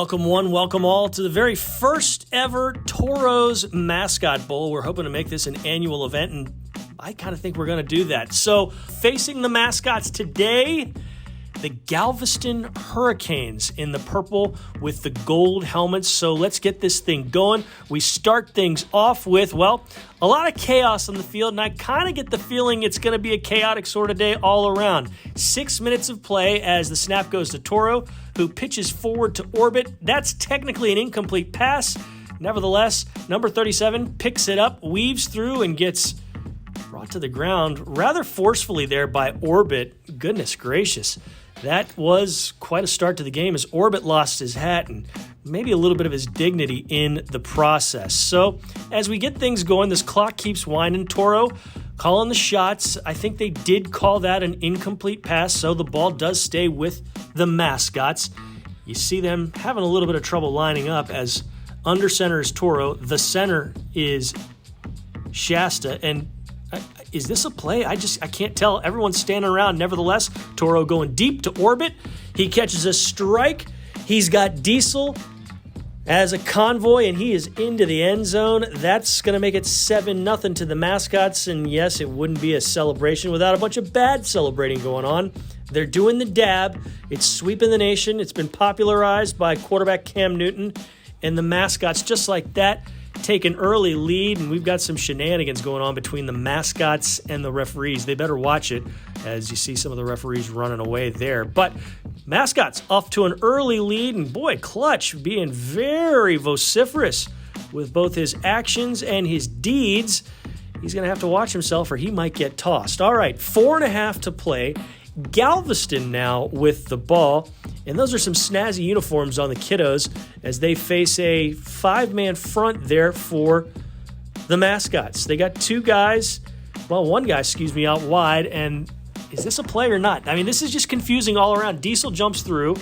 Welcome one, welcome all to the very first ever TORO'S Mascot Bowl. We're hoping to make this an annual event, and I kind of think we're going to do that. So, facing the mascots today, the Galveston Hurricanes in the purple with the gold helmets. So let's get this thing going. We start things off with, well, a lot of chaos on the field, and I kind of get the feeling it's going to be a chaotic sort of day all around. 6 minutes of play as the snap goes to Toro, who pitches forward to Orbit. That's technically an incomplete pass. Nevertheless, number 37 picks it up, weaves through, and gets brought to the ground rather forcefully there by Orbit. Goodness gracious. That was quite a start to the game as Orbit lost his hat and maybe a little bit of his dignity in the process. So as we get things going, this clock keeps winding. Toro calling the shots. I think they did call that an incomplete pass, so the ball does stay with the Mascots. You see them having a little bit of trouble lining up as under center is Toro. The center is Shasta, and is this a play? I can't tell. Everyone's standing around. Nevertheless, Toro going deep to Orbit. He catches a strike. He's got Diesel as a convoy, and he is into the end zone. That's going to make it 7-0 to the Mascots. And yes, it wouldn't be a celebration without a bunch of bad celebrating going on. They're doing the dab. It's sweeping the nation. It's been popularized by quarterback Cam Newton. And the Mascots, just like that, take an early lead, and we've got some shenanigans going on between the Mascots and the referees. They better watch it as you see some of the referees running away there. But Mascots off to an early lead, and boy, Clutch being very vociferous with both his actions and his deeds. He's going to have to watch himself or he might get tossed. All right, 4.5 to play. Galveston now with the ball, and those are some snazzy uniforms on the kiddos as they face a 5-man front there for the Mascots. They got one guy, out wide, and is this a play or not? I mean, this is just confusing all around. Diesel jumps through,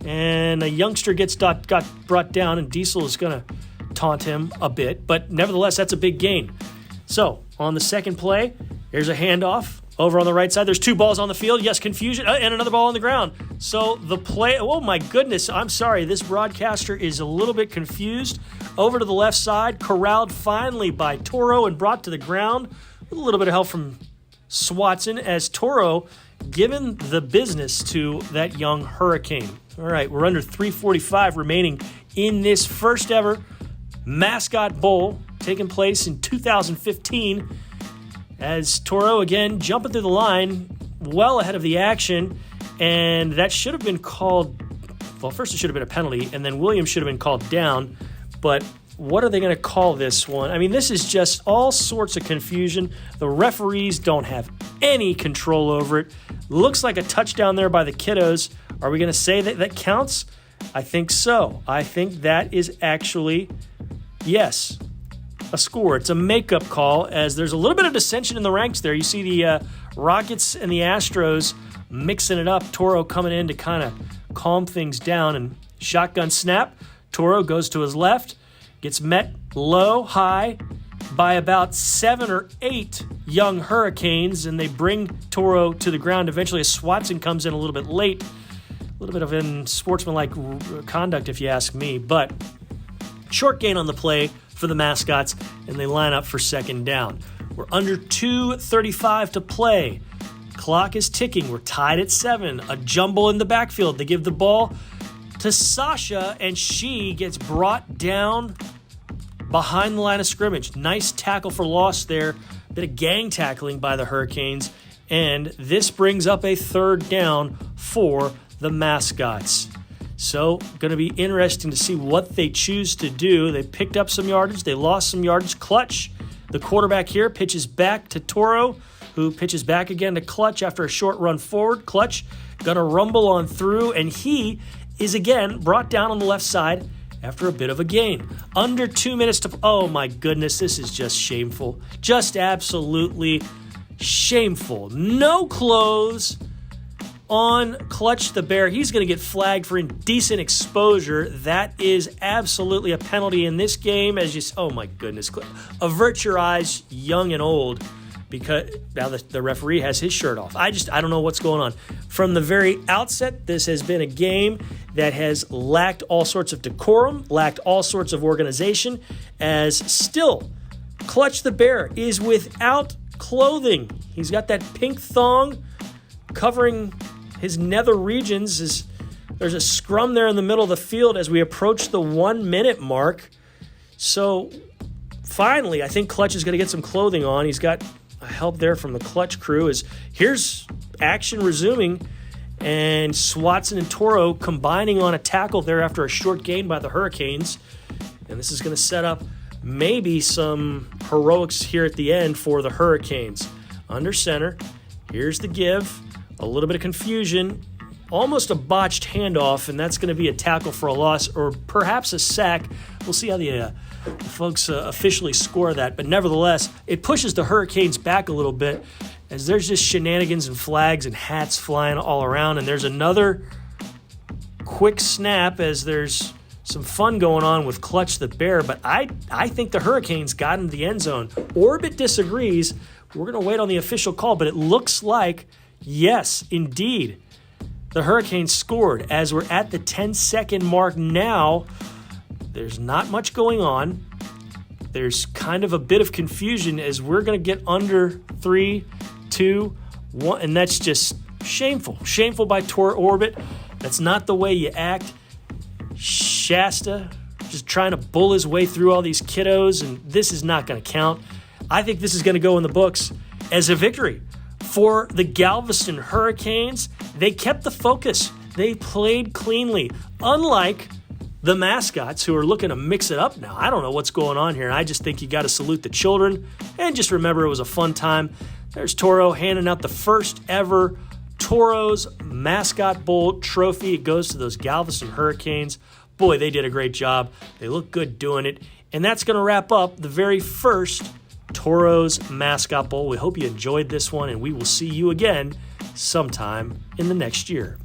and a youngster got brought down, and Diesel is going to taunt him a bit, but nevertheless, that's a big gain. So, on the second play, here's a handoff. Over on the right side, there's 2 balls on the field. Yes, confusion, and another ball on the ground. So the play, oh my goodness, I'm sorry. This broadcaster is a little bit confused. Over to the left side, corralled finally by Toro and brought to the ground with a little bit of help from Swatson as Toro given the business to that young Hurricane. All right, we're under 3:45 remaining in this first ever Mascot Bowl taking place in 2015. As Toro, again, jumping through the line, well ahead of the action, and that should have been called, well, first it should have been a penalty, and then Williams should have been called down, but what are they going to call this one? I mean, this is just all sorts of confusion. The referees don't have any control over it. Looks like a touchdown there by the kiddos. Are we going to say that counts? I think so. I think that is actually, yes, a score. It's a makeup call as there's a little bit of dissension in the ranks there. You see the Rockets and the Astros mixing it up. Toro coming in to kind of calm things down, and shotgun snap. Toro goes to his left, gets met low, high by about 7 or 8 young Hurricanes, and they bring Toro to the ground eventually as Swatson comes in a little bit late. A little bit of unsportsmanlike conduct if you ask me, but short gain on the play for the Mascots, and they line up for second down. We're under 2:35 to play. Clock is ticking. We're tied at 7. A jumble in the backfield. They give the ball to Sasha, and she gets brought down behind the line of scrimmage. Nice tackle for loss there. Bit of gang tackling by the Hurricanes, and this brings up a third down for the Mascots. So, going to be interesting to see what they choose to do. They picked up some yardage. They lost some yardage. Clutch, the quarterback here, pitches back to Toro, who pitches back again to Clutch after a short run forward. Clutch going to rumble on through, and he is again brought down on the left side after a bit of a gain. Under 2 minutes to... Oh, my goodness, this is just shameful. Just absolutely shameful. No clothes on Clutch the Bear. He's going to get flagged for indecent exposure. That is absolutely a penalty in this game. Oh my goodness. Avert your eyes, young and old. because now the referee has his shirt off. I don't know what's going on. From the very outset, this has been a game that has lacked all sorts of decorum, lacked all sorts of organization, as still Clutch the Bear is without clothing. He's got that pink thong covering his nether regions. There's a scrum there in the middle of the field as we approach the 1 minute mark. So finally, I think Clutch is going to get some clothing on. He's got help there from the Clutch crew. Here's action resuming, and Swatson and Toro combining on a tackle there after a short gain by the Hurricanes. And this is going to set up maybe some heroics here at the end for the Hurricanes. Under center, here's the give. A little bit of confusion. Almost a botched handoff, and that's going to be a tackle for a loss or perhaps a sack. We'll see how the folks officially score that. But nevertheless, it pushes the Hurricanes back a little bit as there's just shenanigans and flags and hats flying all around. And there's another quick snap as there's some fun going on with Clutch the Bear. But I think the Hurricanes got into the end zone. Orbit disagrees. We're going to wait on the official call, but it looks like, yes, indeed, the Hurricanes scored as we're at the 10-second mark now. There's not much going on. There's kind of a bit of confusion as we're going to get under 3, 2, 1, and that's just shameful. Shameful by Toro Orbit. That's not the way you act. Shasta just trying to bull his way through all these kiddos, and this is not going to count. I think this is going to go in the books as a victory for the Galveston Hurricanes. They kept the focus. They played cleanly, unlike the Mascots, who are looking to mix it up now. I don't know what's going on here. I just think you got to salute the children and just remember it was a fun time. There's Toro handing out the first ever TORO'S Mascot Bowl trophy. It goes to those Galveston Hurricanes. Boy, they did a great job. They look good doing it. And that's going to wrap up the very first TORO'S Mascot Bowl. We hope you enjoyed this one, and we will see you again sometime in the next year.